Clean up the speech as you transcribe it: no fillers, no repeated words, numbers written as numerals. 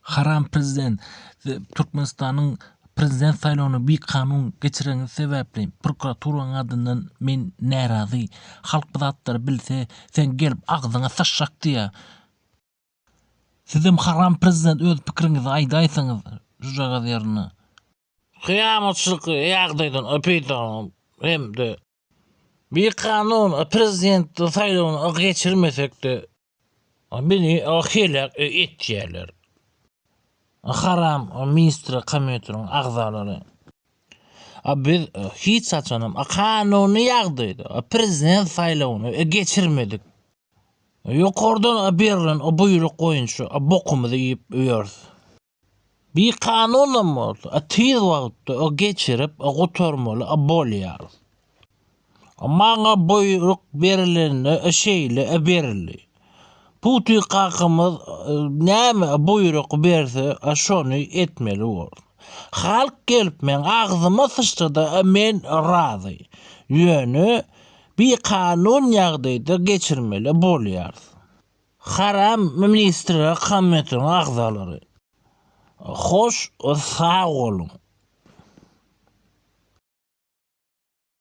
Haram prezident Türkmenistan'ın prezident saylawyny bir kanun geçireni sebäpli prokuraturaň adyndan men närazy. Halk bu zatları bilse sen gelip agzyňa saçak diýä. Sizem haram prezident öz pikiriňizi aýdaýsaňyz juragaz ýerine. Kıyamatçılık ýagdaýdan öpeydim hemde bir kanun prezident saylawyny geçirmesek de beni ahilak etýärler. Haram ministri komitetynyň agzalary. Biz hiç saçanam kanuny ýagdaýda prezident saylawyny geçirmedik. Ýokardan berilen o buyruk goýunça bokumuzy ýyp öýärdi. Bir kanunla mı oldu? Tiz wagtda geçirip gotormaly bolýar. Maňa buyruk berilenine şeýle berildi. Puty kakımız näme buyruk berse şonu etmeli boldy. Halk gelip men agzyma sıçrada men razy. Ýöne bir kanun ýagdaýda geçirmeli bolýar. Haram ministri komitetynyň agzalary. Hoş sağ olun.